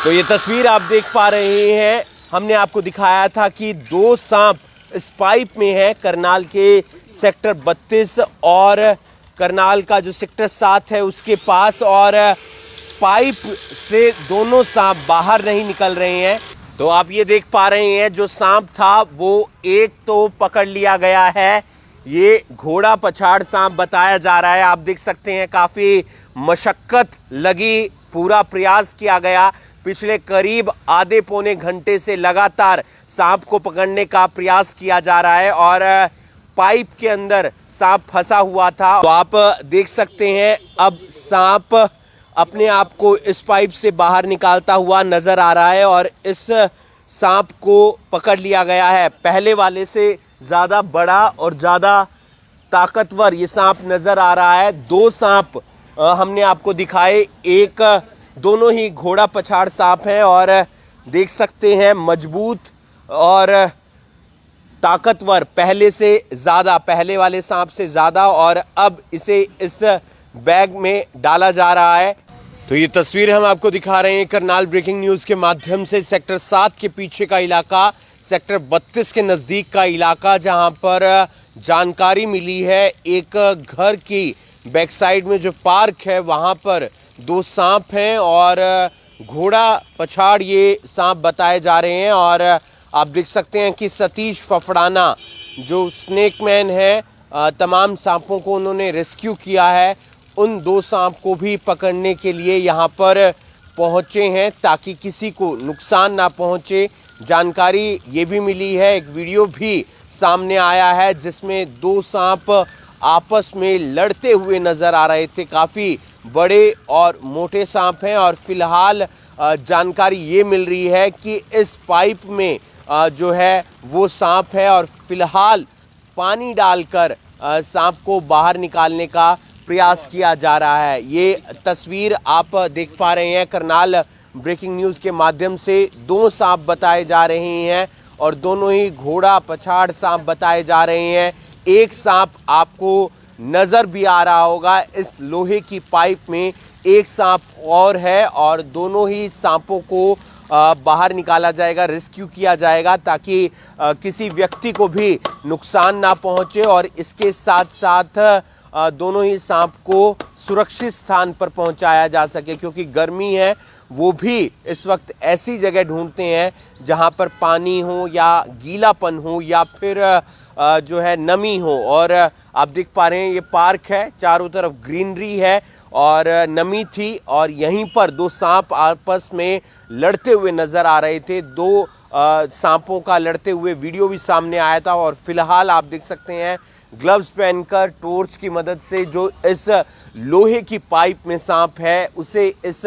तो ये तस्वीर आप देख पा रहे हैं, हमने आपको दिखाया था कि 2 सांप इस पाइप में है करनाल के सेक्टर 32 और करनाल का जो सेक्टर 7 है उसके पास, और पाइप से दोनों सांप बाहर नहीं निकल रहे हैं। तो आप ये देख पा रहे हैं जो सांप था वो एक तो पकड़ लिया गया है, ये घोड़ा पछाड़ सांप बताया जा रहा है। आप देख सकते हैं काफ़ी मशक्कत लगी, पूरा प्रयास किया गया, पिछले करीब आधे पौने घंटे से लगातार सांप को पकड़ने का प्रयास किया जा रहा है और पाइप के अंदर सांप फंसा हुआ था। तो आप देख सकते हैं अब सांप अपने आप को इस पाइप से बाहर निकालता हुआ नजर आ रहा है और इस सांप को पकड़ लिया गया है। पहले वाले से ज़्यादा बड़ा और ज़्यादा ताकतवर ये सांप नज़र आ रहा है। 2 सांप हमने आपको दिखाए, दोनों ही घोड़ा पछाड़ सांप हैं और देख सकते हैं मजबूत और ताकतवर, पहले से ज़्यादा, पहले वाले सांप से ज़्यादा, और अब इसे इस बैग में डाला जा रहा है। तो ये तस्वीर हम आपको दिखा रहे हैं करनाल ब्रेकिंग न्यूज़ के माध्यम से। सेक्टर 7 के पीछे का इलाका, सेक्टर 32 के नज़दीक का इलाका, जहां पर जानकारी मिली है एक घर की बैक साइड में जो पार्क है वहां पर 2 सांप हैं और घोड़ा पछाड़ ये सांप बताए जा रहे हैं। और आप देख सकते हैं कि सतीश फफड़ाना जो स्नेक मैन है, तमाम सांपों को उन्होंने रेस्क्यू किया है, उन 2 सांप को भी पकड़ने के लिए यहाँ पर पहुँचे हैं ताकि किसी को नुकसान ना पहुँचे। जानकारी ये भी मिली है, एक वीडियो भी सामने आया है जिसमें 2 सांप आपस में लड़ते हुए नज़र आ रहे थे। काफ़ी बड़े और मोटे सांप हैं और फिलहाल जानकारी ये मिल रही है कि इस पाइप में जो है वो सांप है और फिलहाल पानी डालकर सांप को बाहर निकालने का प्रयास किया जा रहा है। ये तस्वीर आप देख पा रहे हैं करनाल ब्रेकिंग न्यूज़ के माध्यम से। 2 सांप बताए जा रहे हैं और दोनों ही घोड़ा पछाड़ सांप बताए जा रहे हैं। एक सांप आपको नज़र भी आ रहा होगा, इस लोहे की पाइप में एक सांप और है और दोनों ही सांपों को बाहर निकाला जाएगा, रेस्क्यू किया जाएगा ताकि किसी व्यक्ति को भी नुकसान ना पहुंचे और इसके साथ साथ दोनों ही सांप को सुरक्षित स्थान पर पहुंचाया जा सके, क्योंकि गर्मी है, वो भी इस वक्त ऐसी जगह ढूंढते हैं जहां पर पानी हो या गीलापन हो या फिर जो है नमी हो। और आप देख पा रहे हैं ये पार्क है, चारों तरफ ग्रीनरी है और नमी थी और यहीं पर 2 सांप आपस में लड़ते हुए नज़र आ रहे थे। 2 सांपों का लड़ते हुए वीडियो भी सामने आया था और फिलहाल आप देख सकते हैं ग्लव्स पहनकर टॉर्च की मदद से जो इस लोहे की पाइप में सांप है उसे इस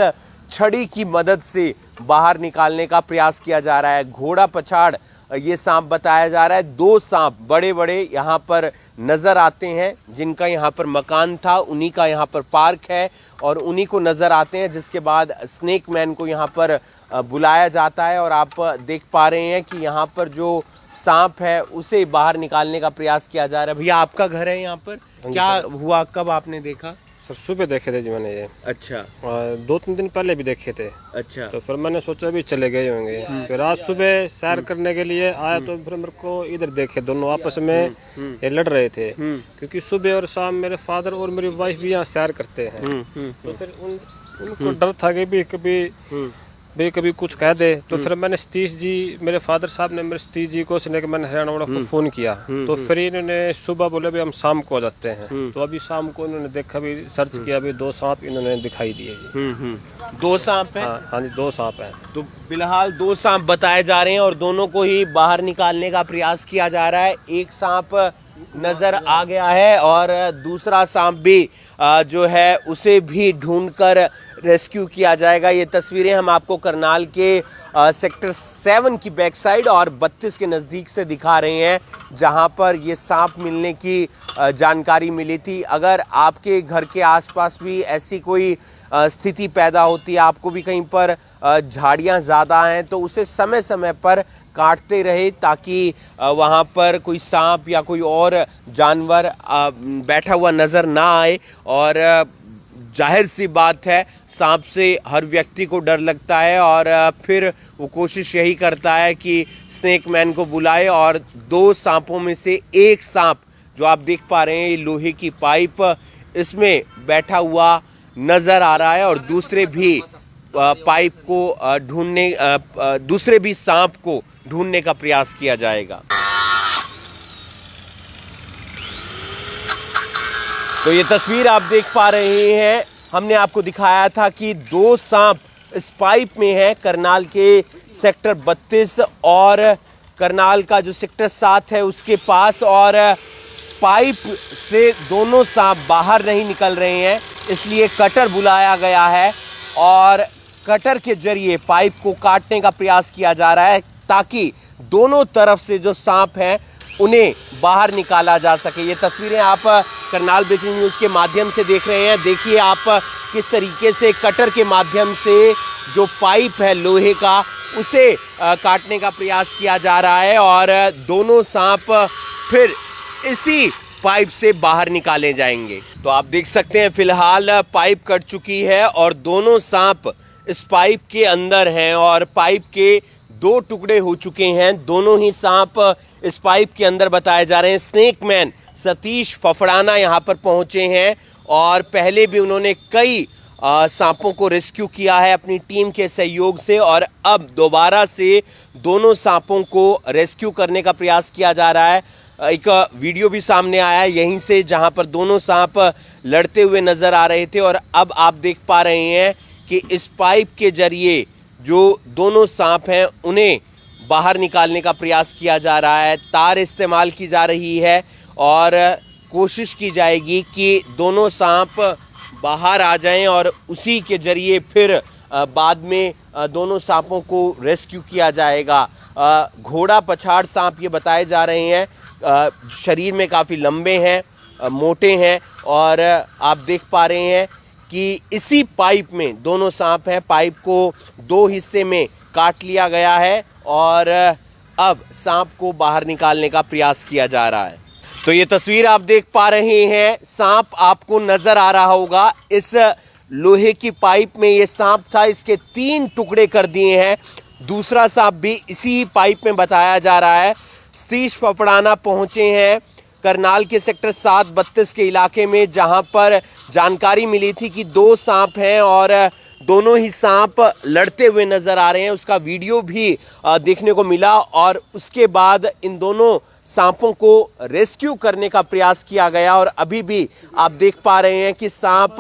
छड़ी की मदद से बाहर निकालने का प्रयास किया जा रहा है। घोड़ा पछाड़ ये सांप बताया जा रहा है। 2 सांप बड़े बड़े यहाँ पर नज़र आते हैं, जिनका यहाँ पर मकान था, उन्हीं का यहाँ पर पार्क है और उन्हीं को नज़र आते हैं, जिसके बाद स्नेक मैन को यहाँ पर बुलाया जाता है और आप देख पा रहे हैं कि यहाँ पर जो सांप है उसे बाहर निकालने का प्रयास किया जा रहा है। भैया आपका घर है यहाँ पर, क्या हुआ, कब आपने देखा? सर सुबह देखे थे जी मैंने ये। अच्छा। और 2-3 दिन पहले भी देखे थे। अच्छा। तो फिर मैंने सोचा भी चले गए होंगे, फिर आज सुबह सैर करने के लिए आया तो फिर मेरे को इधर देखे दोनों आपस में ये लड़ रहे थे, क्योंकि सुबह और शाम मेरे फादर और मेरी वाइफ भी यहाँ सैर करते हैं। तो फिर उनको डर था कि भी कभी कुछ कह दे। तो फिर मैंने सतीश जी, मेरे फादर साहब ने मेरे सतीश जी को लेकर मैंने हरियाणा वाला को फ़ोन किया। तो फिर इन्होंने सुबह बोले भी हम शाम को आ जाते हैं। तो अभी शाम को इन्होंने देखा, भी सर्च किया, भी 2 सांप इन्होंने दिखाई दिए जी। 2 सांप हैं? हाँ जी, 2 सांप हैं। तो फिलहाल 2 सांप बताए जा रहे हैं और दोनों को ही बाहर निकालने का प्रयास किया जा रहा है। एक सांप नज़र आ गया है और दूसरा सांप भी जो है उसे भी ढूंढकर रेस्क्यू किया जाएगा। ये तस्वीरें हम आपको करनाल के सेक्टर 7 की बैक साइड और 32 के नज़दीक से दिखा रहे हैं, जहां पर ये सांप मिलने की जानकारी मिली थी। अगर आपके घर के आसपास भी ऐसी कोई स्थिति पैदा होती है, आपको भी कहीं पर झाड़ियां ज़्यादा हैं, तो उसे समय समय पर काटते रहे ताकि वहाँ पर कोई सांप या कोई और जानवर बैठा हुआ नज़र ना आए। और जाहिर सी बात है, सांप से हर व्यक्ति को डर लगता है और फिर वो कोशिश यही करता है कि स्नेक मैन को बुलाए और 2 सांपों में से एक सांप जो आप देख पा रहे हैं ये लोहे की पाइप इसमें बैठा हुआ नज़र आ रहा है और दूसरे भी पाइप को दूसरे भी सांप को ढूंढने का प्रयास किया जाएगा। तो ये तस्वीर आप देख पा रहे हैं, हमने आपको दिखाया था कि 2 सांप इस पाइप में हैं करनाल के सेक्टर 32 और करनाल का जो सेक्टर 7 है उसके पास, और पाइप से दोनों सांप बाहर नहीं निकल रहे हैं, इसलिए कटर बुलाया गया है और कटर के जरिए पाइप को काटने का प्रयास किया जा रहा है ताकि दोनों तरफ से जो सांप हैं उन्हें बाहर निकाला जा सके। ये तस्वीरें आप करनाल ब्रेकिंग न्यूज़ के माध्यम से देख रहे हैं। देखिए आप किस तरीके से कटर के माध्यम से जो पाइप है लोहे का उसे काटने का प्रयास किया जा रहा है और दोनों सांप फिर इसी पाइप से बाहर निकाले जाएंगे। तो आप देख सकते हैं फिलहाल पाइप कट चुकी है और दोनों सांप इस पाइप के अंदर हैं और पाइप के 2 टुकड़े हो चुके हैं। दोनों ही सांप इस पाइप के अंदर बताए जा रहे हैं। स्नेक मैन सतीश फफड़ाना यहाँ पर पहुँचे हैं और पहले भी उन्होंने कई सांपों को रेस्क्यू किया है अपनी टीम के सहयोग से और अब दोबारा से दोनों सांपों को रेस्क्यू करने का प्रयास किया जा रहा है। एक वीडियो भी सामने आया है यहीं से जहां पर दोनों सांप लड़ते हुए नज़र आ रहे थे और अब आप देख पा रहे हैं कि इस पाइप के जरिए जो दोनों सांप हैं उन्हें बाहर निकालने का प्रयास किया जा रहा है। तार इस्तेमाल की जा रही है और कोशिश की जाएगी कि दोनों सांप बाहर आ जाएं और उसी के जरिए फिर बाद में दोनों सांपों को रेस्क्यू किया जाएगा। घोड़ा पछाड़ सांप ये बताए जा रहे हैं, शरीर में काफ़ी लंबे हैं, मोटे हैं और आप देख पा रहे हैं कि इसी पाइप में दोनों सांप हैं। पाइप को 2 हिस्से में काट लिया गया है और अब सांप को बाहर निकालने का प्रयास किया जा रहा है। तो ये तस्वीर आप देख पा रहे हैं, सांप आपको नज़र आ रहा होगा। इस लोहे की पाइप में ये सांप था, इसके 3 टुकड़े कर दिए हैं। दूसरा सांप भी इसी पाइप में बताया जा रहा है। सतीश फफड़ाना पहुंचे हैं करनाल के सेक्टर 7-32 के इलाके में जहां पर जानकारी मिली थी कि 2 सांप हैं और दोनों ही सांप लड़ते हुए नज़र आ रहे हैं। उसका वीडियो भी देखने को मिला और उसके बाद इन दोनों सांपों को रेस्क्यू करने का प्रयास किया गया और अभी भी आप देख पा रहे हैं कि सांप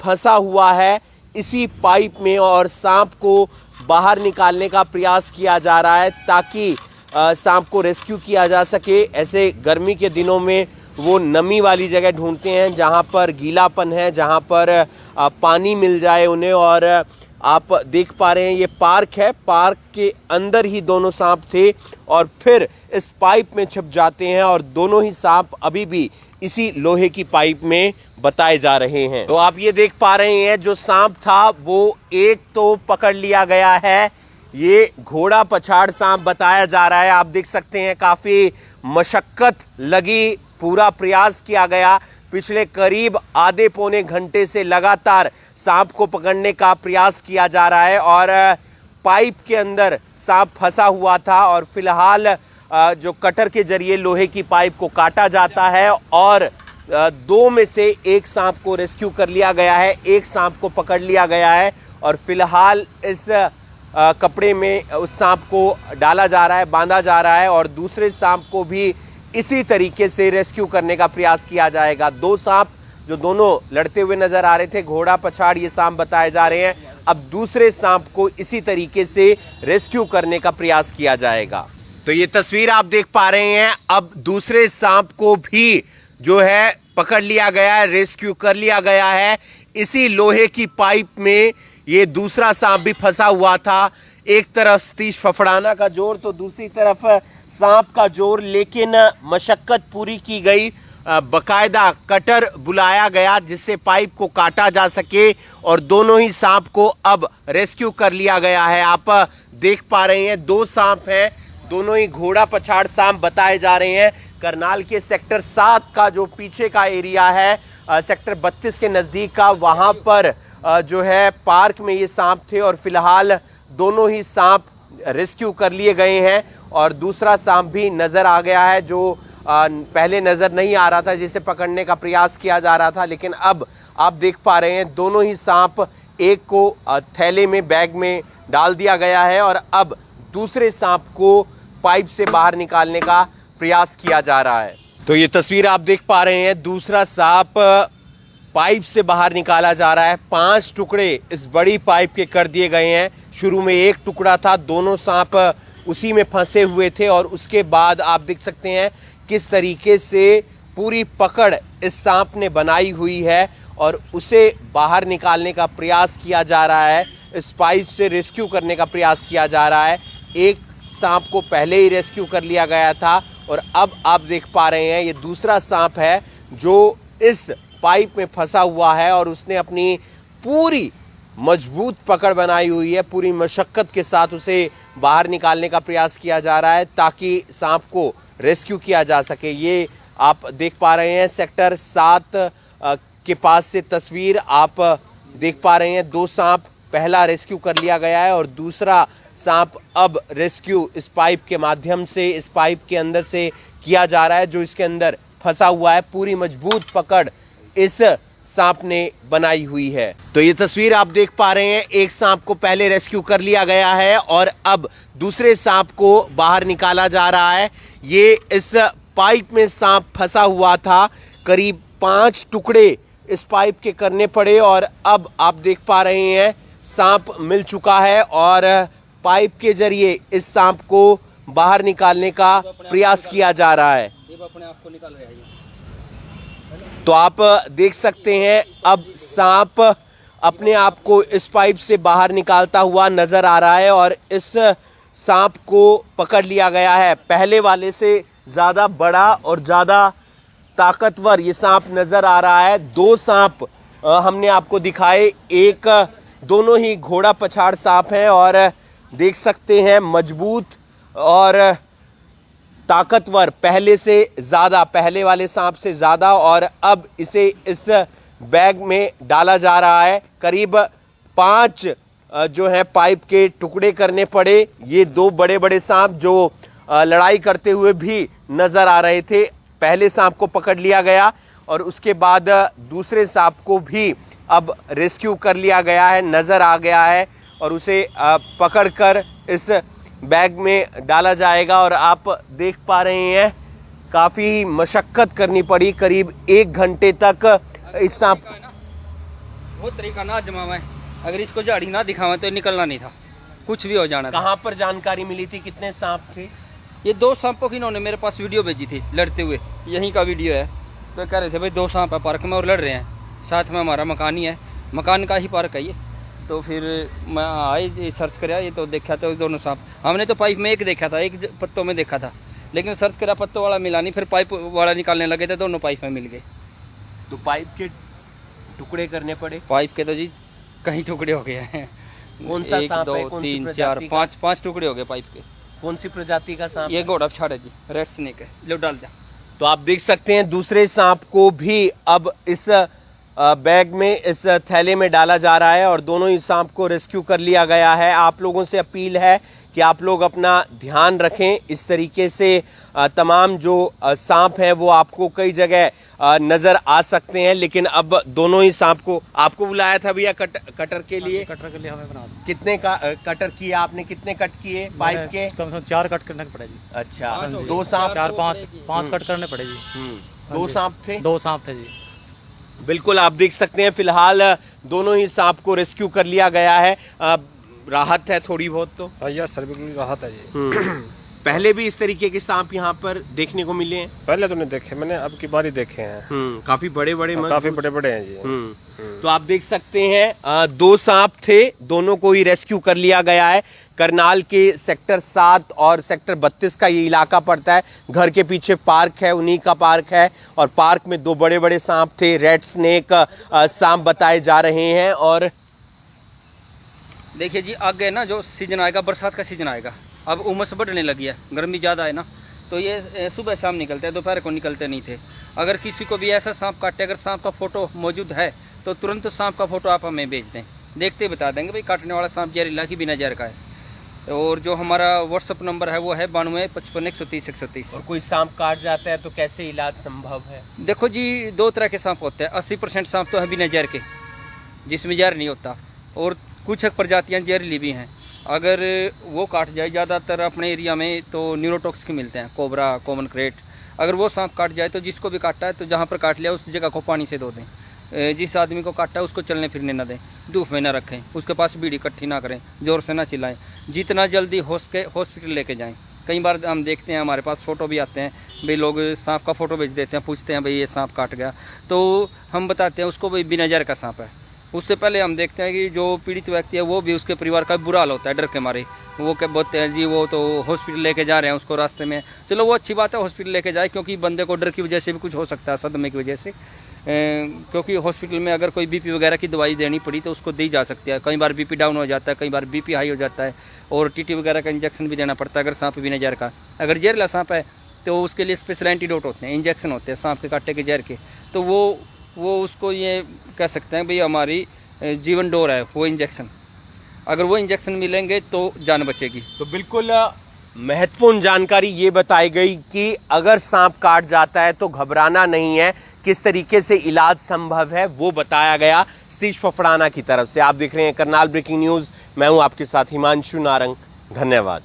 फंसा हुआ है इसी पाइप में और सांप को बाहर निकालने का प्रयास किया जा रहा है ताकि सांप को रेस्क्यू किया जा सके। ऐसे गर्मी के दिनों में वो नमी वाली जगह ढूंढते हैं जहाँ पर गीलापन है, जहाँ पर पानी मिल जाए उन्हें। और आप देख पा रहे हैं ये पार्क है, पार्क के अंदर ही दोनों सांप थे और फिर इस पाइप में छिप जाते हैं और दोनों ही सांप अभी भी इसी लोहे की पाइप में बताए जा रहे हैं। तो आप ये देख पा रहे हैं जो सांप था वो एक तो पकड़ लिया गया है, ये घोड़ा पछाड़ सांप बताया जा रहा है। आप देख सकते हैं काफ़ी मशक्कत लगी, पूरा प्रयास किया गया। पिछले करीब आधे पौने घंटे से लगातार सांप को पकड़ने का प्रयास किया जा रहा है और पाइप के अंदर सांप फंसा हुआ था और फिलहाल जो कटर के जरिए लोहे की पाइप को काटा जाता है और 2 में से 1 सांप को रेस्क्यू कर लिया गया है, 1 सांप को पकड़ लिया गया है और फिलहाल इस कपड़े में उस सांप को डाला जा रहा है, बांधा जा रहा है और दूसरे सांप को भी इसी तरीके से रेस्क्यू करने का प्रयास किया जाएगा। 2 सांप जो दोनों लड़ते हुए नजर आ रहे थे, घोड़ा पछाड़ ये सांप बताए जा रहे हैं, अब दूसरे सांप को इसी तरीके से रेस्क्यू करने का प्रयास किया जाएगा। तो ये तस्वीर आप देख पा रहे हैं, अब दूसरे सांप को भी जो है पकड़ लिया गया है, रेस्क्यू कर लिया गया है। इसी लोहे की पाइप में ये दूसरा सांप भी फंसा हुआ था। एक तरफ सतीश फफड़ाना का जोर तो दूसरी तरफ सांप का जोर, लेकिन मशक्कत पूरी की गई, बकायदा कटर बुलाया गया जिससे पाइप को काटा जा सके और दोनों ही सांप को अब रेस्क्यू कर लिया गया है। आप देख पा रहे हैं 2 सांप हैं, दोनों ही घोड़ा पछाड़ सांप बताए जा रहे हैं। करनाल के सेक्टर 7 का जो पीछे का एरिया है, सेक्टर 32 के नज़दीक का, वहाँ पर जो है पार्क में ये सांप थे और फिलहाल दोनों ही सांप रेस्क्यू कर लिए गए हैं और दूसरा सांप भी नज़र आ गया है जो पहले नज़र नहीं आ रहा था, जिसे पकड़ने का प्रयास किया जा रहा था। लेकिन अब आप देख पा रहे हैं दोनों ही सांप, एक को थैले में बैग में डाल दिया गया है और अब दूसरे सांप को पाइप से बाहर निकालने का प्रयास किया जा रहा है। तो ये तस्वीर आप देख पा रहे हैं, दूसरा सांप पाइप से बाहर निकाला जा रहा है। 5 टुकड़े इस बड़ी पाइप के कर दिए गए हैं। शुरू में 1 टुकड़ा था, दोनों सांप उसी में फंसे हुए थे और उसके बाद आप देख सकते हैं किस तरीके से पूरी पकड़ इस सांप ने बनाई हुई है और उसे बाहर निकालने का प्रयास किया जा रहा है। इस पाइप से रेस्क्यू करने का प्रयास किया जा रहा है। एक सांप को पहले ही रेस्क्यू कर लिया गया था और अब आप देख पा रहे हैं ये दूसरा सांप है जो इस पाइप में फंसा हुआ है और उसने अपनी पूरी मजबूत पकड़ बनाई हुई है। पूरी मशक्क़त के साथ उसे बाहर निकालने का प्रयास किया जा रहा है ताकि सांप को रेस्क्यू किया जा सके। ये आप देख पा रहे हैं सेक्टर 7 के पास से तस्वीर आप देख पा रहे हैं। 2 सांप पहला रेस्क्यू कर लिया गया है और दूसरा सांप अब रेस्क्यू इस पाइप के माध्यम से, इस पाइप के अंदर से किया जा रहा है जो इसके अंदर फंसा हुआ है। पूरी मजबूत पकड़ इस सांप ने बनाई हुई है। तो ये तस्वीर आप देख पा रहे हैं, एक सांप को पहले रेस्क्यू कर लिया गया है और अब दूसरे सांप को बाहर निकाला जा रहा है। ये इस पाइप में सांप फंसा हुआ था, करीब 5 टुकड़े इस पाइप के करने पड़े और अब आप देख पा रहे हैं सांप मिल चुका है और पाइप के जरिए इस सांप को बाहर निकालने का प्रयास किया जा रहा है। अपने आप को निकाल रहा है। तो आप देख सकते हैं अब सांप अपने आप को इस पाइप से बाहर निकालता हुआ नजर आ रहा है और इस सांप को पकड़ लिया गया है। पहले वाले से ज़्यादा बड़ा और ज़्यादा ताकतवर ये सांप नज़र आ रहा है। 2 सांप हमने आपको दिखाए, एक दोनों ही घोड़ा पछाड़ सांप हैं और देख सकते हैं मजबूत और ताकतवर, पहले से ज़्यादा, पहले वाले सांप से ज़्यादा। और अब इसे इस बैग में डाला जा रहा है। करीब 5 जो है पाइप के टुकड़े करने पड़े। ये 2 बड़े बड़े सांप जो लड़ाई करते हुए भी नज़र आ रहे थे। पहले सांप को पकड़ लिया गया और उसके बाद दूसरे सांप को भी अब रेस्क्यू कर लिया गया है, नज़र आ गया है और उसे पकड़कर इस बैग में डाला जाएगा। और आप देख पा रहे हैं काफ़ी मशक्क़त करनी पड़ी, करीब 1 घंटे तक इस सांप वो तरीका ना जमावा, अगर इसको झाड़ी ना दिखावा तो निकलना नहीं था, कुछ भी हो जाना था। कहाँ पर जानकारी मिली थी, कितने सांप थे? ये 2 सांपों की इन्होंने मेरे पास वीडियो भेजी थी लड़ते हुए, यहीं का वीडियो है। तो कह रहे थे भाई 2 सांप है पार्क में और लड़ रहे हैं, साथ में हमारा मकान ही है, मकान का ही पार्क है ये। तो फिर मैं आए सर्च कराया, ये तो देखा तो दोनों सांप, हमने तो पाइप में एक देखा था, एक पत्तों में देखा था, लेकिन सर्च करा पत्तों वाला मिला नहीं, फिर पाइप वाला निकालने लगे थे, दोनों पाइप में मिल गए। तो पाइप के टुकड़े करने पड़े? पाइप के तो जी कई टुकड़े हो गए हैं। कौन सा 1 सांप है? 2 कौन सी 3 प्रजाति 4 का? 5 टुकड़े हो गए पाइप के। कौन सी प्रजाति का सांप? ये घोड़ा पछाड़ है जी, रेड स्नेक है, लो डाल दिया। तो आप देख सकते हैं दूसरे सांप को भी अब इस बैग में, इस थैले में डाला जा रहा है और दोनों ही सांप को रेस्क्यू कर लिया गया है। आप लोगों से अपील है कि आप लोग अपना ध्यान रखें। इस तरीके से तमाम जो सांप हैं वो आपको कई जगह नज़र आ सकते हैं, लेकिन अब दोनों ही सांप को आपको बुलाया था भैया कटर के लिए। कटर के लिए हमें बना दो। कितने का कटर किए आपने? कितने कट किए पाइप के? कम से कम 4 कट करने पड़े जी। अच्छा, 2 सांप? 4 5 कट करने पड़े जी। 2 सांप थे? 2 सांप थे जी। बिल्कुल आप देख सकते हैं फिलहाल दोनों ही सांप को रेस्क्यू कर लिया गया है। राहत है थोड़ी बहुत तो? भैया सर बिल्कुल राहत है जी। पहले भी इस तरीके के सांप यहाँ पर देखने को मिले हैं? पहले तो नहीं देखे मैंने, अब की बारी देखे हैं। काफी बड़े बड़े काफी बड़े बड़े हैं जी। तो आप देख सकते हैं 2 सांप थे, दोनों को ही रेस्क्यू कर लिया गया है। करनाल के सेक्टर 7 और सेक्टर 32 का ये इलाका पड़ता है। घर के पीछे पार्क है, उन्हीं का पार्क है और पार्क में 2 बड़े बड़े सांप थे, रेड स्नेक सांप बताए जा रहे हैं। और देखिए जी आगे ना जो सीजन आएगा, बरसात का सीजन आएगा, अब उमस बढ़ने लगी है, गर्मी ज़्यादा है ना, तो ये सुबह शाम निकलते हैं, दोपहर को निकलते नहीं थे। अगर किसी को भी ऐसा सांप काटे, अगर सांप का फोटो मौजूद है तो तुरंत सांप का फोटो आप हमें भेज दें, देखते ही बता देंगे भाई काटने वाला सांप जहरीला कि बिना जहर का है। और जो हमारा व्हाट्सअप नंबर है वो है 9255130130। और कोई सांप काट जाता है तो कैसे इलाज संभव है? देखो जी, दो तरह के सांप होते हैं। 80% सांप तो है बिना जहर के, जिसमें जहर नहीं होता, और कुछ प्रजातियाँ जहरीली भी हैं। अगर वो काट जाए, ज़्यादातर अपने एरिया में तो न्यूरोटॉक्सिक मिलते हैं, कोबरा, कॉमन क्रेट। अगर वो सांप काट जाए तो जिसको भी काटा है तो जहाँ पर काट लिया उस जगह को पानी से धो दें। जिस आदमी को काटा है उसको चलने फिरने ना दें, धूप में ना रखें, उसके पास बीड़ी इकट्ठी ना करें, ज़ोर से ना चिल्लाएं, जितना जल्दी हो सके हॉस्पिटल लेके जाएं। कई बार हम देखते हैं, हमारे पास फ़ोटो भी आते हैं, भाई लोग सांप का फ़ोटो भेज देते हैं, पूछते हैं भाई ये सांप काट गया, तो हम बताते हैं उसको भाई बिना जहर का सांप है। उससे पहले हम देखते हैं कि जो पीड़ित व्यक्ति है वो भी, उसके परिवार का बुरा हाल होता है डर के मारे। वो क्या बोलते हैं जी, वो तो हॉस्पिटल लेके जा रहे हैं उसको रास्ते में। चलो वो अच्छी बात है, हॉस्पिटल लेके जाए, क्योंकि बंदे को डर की वजह से भी कुछ हो सकता है, सदमे की वजह से। क्योंकि हॉस्पिटल में अगर कोई बीपी वगैरह की दवाई देनी पड़ी तो उसको दी जा सकती है। कई बार बीपी डाउन हो जाता है, कई बार बीपी हाई हो जाता है, और टीटी वगैरह का इंजेक्शन भी देना पड़ता है अगर सांप बिना जहर का। अगर जहरीला सांप है तो उसके लिए स्पेशल एंटीडोट होते हैं, इंजेक्शन होते हैं सांप के कांटे के जहर के। तो वो उसको ये कह सकते हैं भाई हमारी जीवन डोर है वो इंजेक्शन। अगर वो इंजेक्शन मिलेंगे तो जान बचेगी। तो बिल्कुल महत्वपूर्ण जानकारी ये बताई गई कि अगर सांप काट जाता है तो घबराना नहीं है, किस तरीके से इलाज संभव है वो बताया गया सतीश फफड़ाना की तरफ से। आप देख रहे हैं करनाल ब्रेकिंग न्यूज़, मैं हूं आपके साथ हिमांशु नारंग। धन्यवाद।